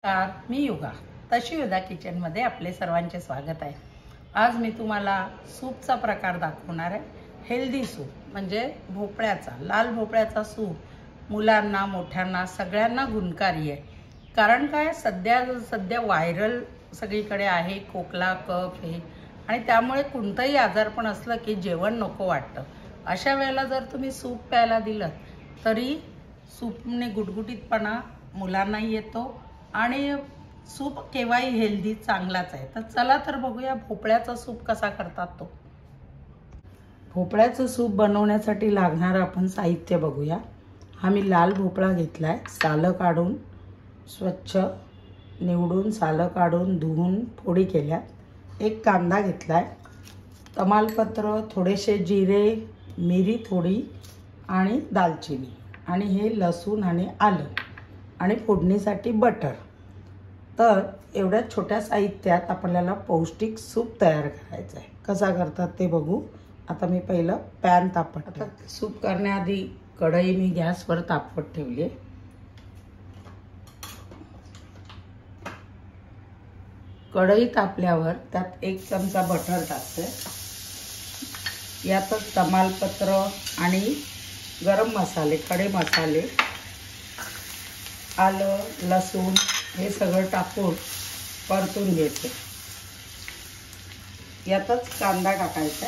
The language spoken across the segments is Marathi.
मी युगा तशी युगा किचनमध्ये आपले सर्वांचे स्वागत आहे। आज मी तुम्हाला सूपचा प्रकार दाखवणार आहे। हेल्दी सूप म्हणजे भोपळ्याचा, लाल भोपळ्याचा सूप मुलांना मोठ्यांना सगळ्यांना गुणकारी आहे। कारण काय, सध्या व्हायरल सगळीकडे आहे, खोकला कफ हे, आणि त्यामुळे कोणताही आजारपण असलं की जेवण नको वाटतं। अशा वेळेला जर तुम्ही सूप प्यायला दिलं तरी सूपने गुटगुटीतपणा मुलांनाही येतो आणि सूप केव्हाही हेल्दी चांगलाच आहे। तर चला तर बघूया भोपळ्याचा सूप कसा करतात तो। भोपळ्याचं सूप बनवण्यासाठी लागणारं आपण साहित्य बघूया। हा मी लाल भोपळा घेतलाय, सालं काढून स्वच्छ निवडून सालं काढून धुवून फोडी केल्या। एक कांदा घेतलाय, तमालपत्र, थोडेसे जिरे, मिरी थोडी आणि दालचिनी, आणि हे लसूण आणि आलं, आणि फोडणीसाठी बटर। तर एवढ्या छोट्या साहित्यात आपल्याला पौष्टिक सूप तयार करायचं आहे। कसा करतात ते बघू। आता मी पहिलं पॅन तापवते। सूप करण्याआधी कढई मी गॅसवर तापवत ठेवली। कढई तापल्यावर त्यात 1 चमचा बटर टाकते। यातच तमालपत्र आणि गरम मसाले, खडे मसाले, आलं, लसूण हे सगळं टाकून परतून घ्यायचे। यातच कांदा टाकायचा।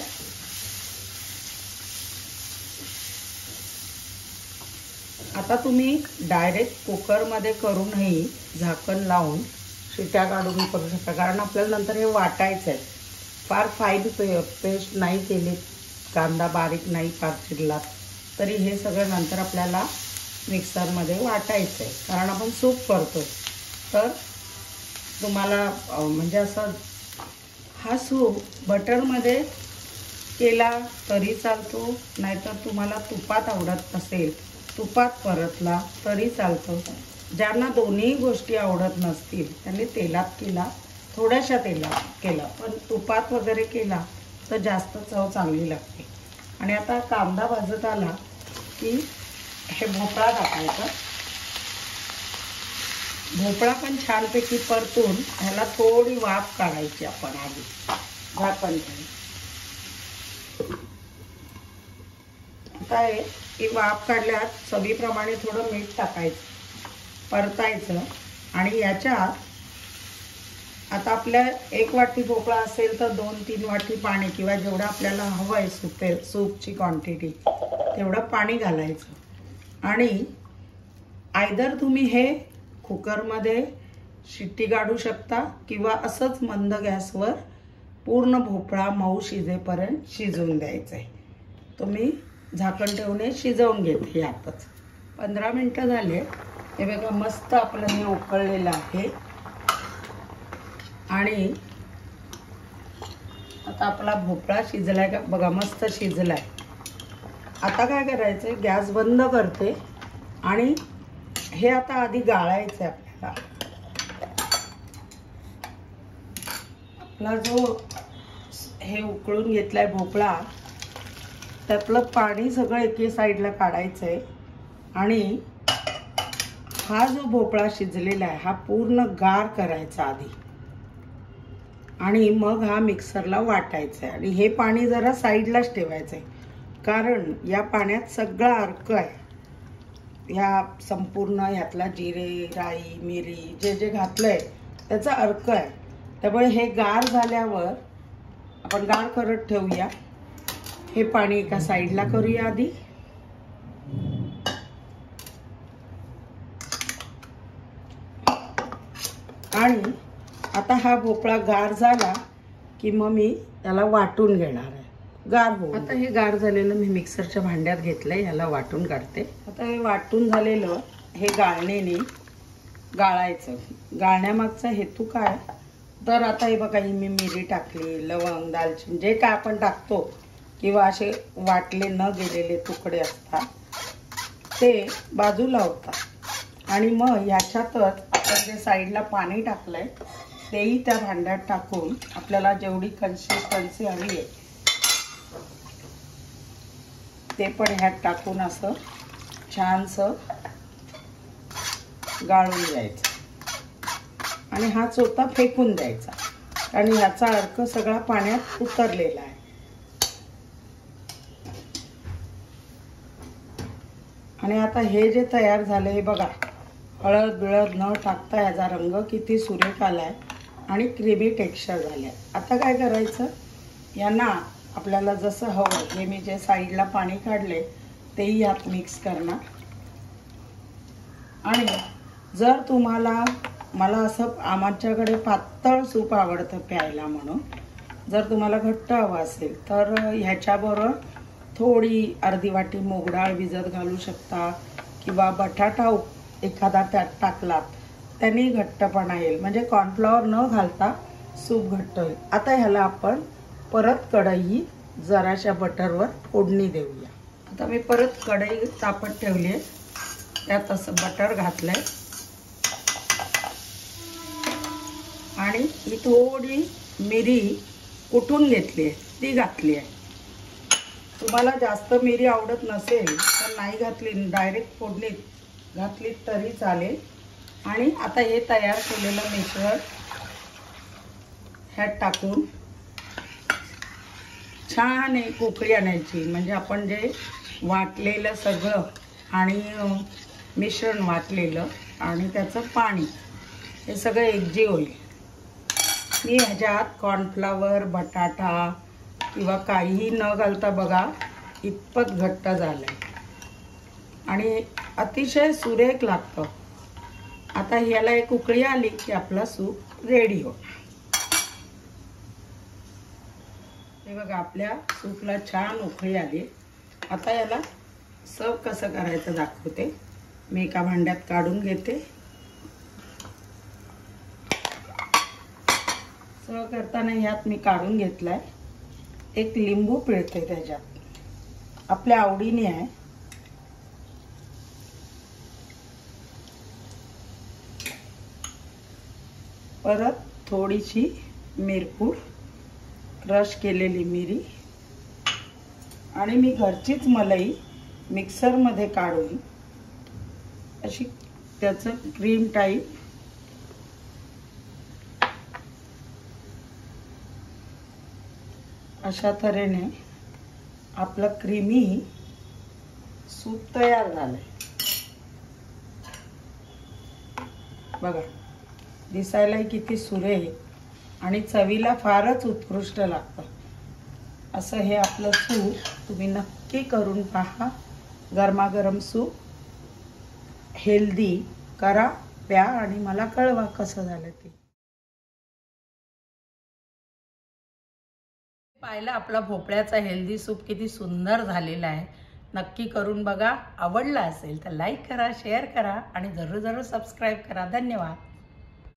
आता तुम्ही डायरेक्ट कुकरमध्ये करूनही झाकण लावून शिट्या काढून करू शकता, कारण आपल्याला नंतर हे वाटायचं आहे। फार फाईन पेस्ट नाही केली, कांदा बारीक नाही फार चिरला तरी हे सगळं नंतर आपल्याला मिक्सरमध्ये वाटायचं आहे, कारण आपण सूप करतो। तर तुम्हाला म्हणजे असं हा सूप बटरमध्ये केला तरी चालतो, नाहीतर तुम्हाला तुपात आवडत नसेल तुपात परतला तरी चालतो। ज्यांना दोन्ही गोष्टी आवडत नसतील त्यांनी तेलात केला, थोड्याशा तेलात केला, पण तुपात वगैरे केला तर जास्त चव चांगली लागते। आणि आता कांदा भाजत आला की हे भोपळा टाकायचा। भोपळा पण छानपैकी परतून ह्याला थोडी वाफ काढायची आपण आधी झाकण ठेवून। आता ही वाफ काढल्यात चवीप्रमाणे थोडं मीठ टाकायचं, परतायचं, आणि याच्यात आता आपल्या 1 वाटी भोपळा असेल तर 2-3 वाटी पाणी, किंवा जेवढं आपल्याला हवं आहे सूपची क्वांटिटी तेवढं पाणी घालायचं। आणि आयदर तुम्ही हे कुकरमध्ये शिट्टी काढू शकता, किंवा असंच मंद गॅसवर पूर्ण भोपळा मऊ शिजेपर्यंत शिजवून द्यायचं आहे। तुम्ही झाकण ठेवून शिजवून घेते। यातच 15 मिनिटं झाले। हे बघा मस्त आपलं हे उकळलेलं आहे, आणि आता आपला भोपळा शिजलाय का बघा, मस्त शिजलाय। आता काय करायचंय, गॅस बंद करते आणि हे आता आधी गाळायचं आहे आपल्याला। आपला जो हे उकळून घेतलाय भोपळा त्यातलं पाणी सगळं एके साईडला काढायचंय, आणि हा जो भोपळा शिजलेला आहे हा पूर्ण गार करायचा आधी, आणि मग हा मिक्सरला वाटायचा आहे। आणि हे पाणी जरा साईडलाच ठेवायचं आहे, कारण या पाण्यात सगळा अर्क आहे, या संपूर्ण यातला जिरे, राई, मिरी जे जे घातलंय त्याचा अर्क आहे। त्यामुळे हे गार झाल्यावर आपण गार करत ठेवूया। हे पाणी एका साईडला करूया आधी, आणि आता हा भोपळा गार झाला की मग मी त्याला वाटून घेणार आहे, गार हो। आता हे गार झालेलं मी मिक्सरच्या भांड्यात घेतलंय, याला वाटून काढते। आता हे वाटून झालेलं हे गाळणीने गाळायचं। गाळण्यामागचा हेतू काय, तर आता हे बघा ही मी मिरी टाकली, लवंग, दालचिनी जे काय आपण टाकतो, किंवा असे वाटले न गेलेले तुकडे असतात ते बाजूला होतात। आणि मग याच्यातच आपण जे साईडला पाणी टाकलंय तेही त्या भांड्यात टाकून आपल्याला जेवढी कन्सिस्टन्सी हवी आहे ते पण ह्यात टाकून असं छानसं गाळून घ्यायचं। आणि हा चोथा फेकून द्यायचा आणि ह्याचा अर्क सगळा पाण्यात उतरलेला आहे. आणि आता हे जे तयार झालं हे बघा, हळद बिळद न टाकता याचा रंग किती सुरेख आलाय आणि क्रीमी टेक्स्चर झाले. आता काय करायचं, यांना आपल्याला जसं हवं हे मी जे साईडला पाणी काढले तेही यात मिक्स करणार. आणि जर तुम्हाला, मला असं आमच्याकडे पातळ सूप आवडतं प्यायला म्हणून, जर तुम्हाला घट्ट हवं असेल तर ह्याच्याबरोबर थोडी अर्धी वाटी मूग डाळ भिजत घालू शकता किंवा बटाटा एखादा त्यात टाकलात त्यांनी घट्टपणा येईल, म्हणजे कॉर्नफ्लॉवर न घालता सूप घट्ट होईल. आता ह्याला आपण परत कढई जराशा बटरवर फोडणी देऊया. आता मी परत कढई तापत ठेवली आहे, त्यात असं बटर घातलंय आणि ही थोडी मिरी कुटून घेतली आहे ती घातली आहे. तुम्हाला जास्त मिरी आवडत नसेल तर नाही घातली, डायरेक्ट फोडणीत घातली तरी चालेल. आणि आता हे तयार केलेलं मिश्रण ह्यात टाकून छान एक उकळी आणायची, म्हणजे आपण जे वाटलेलं सगळं आणि मिश्रण वाटलेलं आणि त्याचं पाणी हे सगळं एकजीव होईल. मी ह्याच्यात कॉर्नफ्लॉवर बटाटा किंवा काहीही न घालता बघा इतपत घट्ट झालंय आणि अतिशय सुरेख लागतं. आता ह्याला एक उकळी आली की आपला सूप रेडी हो. हे बघा आपल्या सूपला छान उकळी आली. आता याला सर्व कसं करायचं दाखवते. मी एका भांड्यात काढून घेते. सर्व करताना ह्यात मी काढून घेतलाय. एक लिंबू पिळते त्याच्यात, आपल्या आवडीने आहे. परत थोडीशी मिरपूड, क्रश केलेली मिरी आणि मी घरचीच मलाई मिक्सरमध्ये काढून अशी त्याचं क्रीम टाईप अशा तऱ्हेने आपलं क्रीमी सूप तयार झालंय. बघा दिसायलाही किती सुरेख आणि चवीला फारच उत्कृष्ट लागतं. असं हे आपलं सूप तुम्ही नक्की करून पहा. गरमागरम सूप हेल्दी करा, प्या आणि मला कळवा कसं झालं ते. पाहिलं आपला भोपळ्याचा हेल्दी सूप किती सुंदर झालेला आहे. नक्की करून बघा. आवडला असेल तर लाईक करा, शेअर करा आणि जरूर सबस्क्राईब करा. धन्यवाद.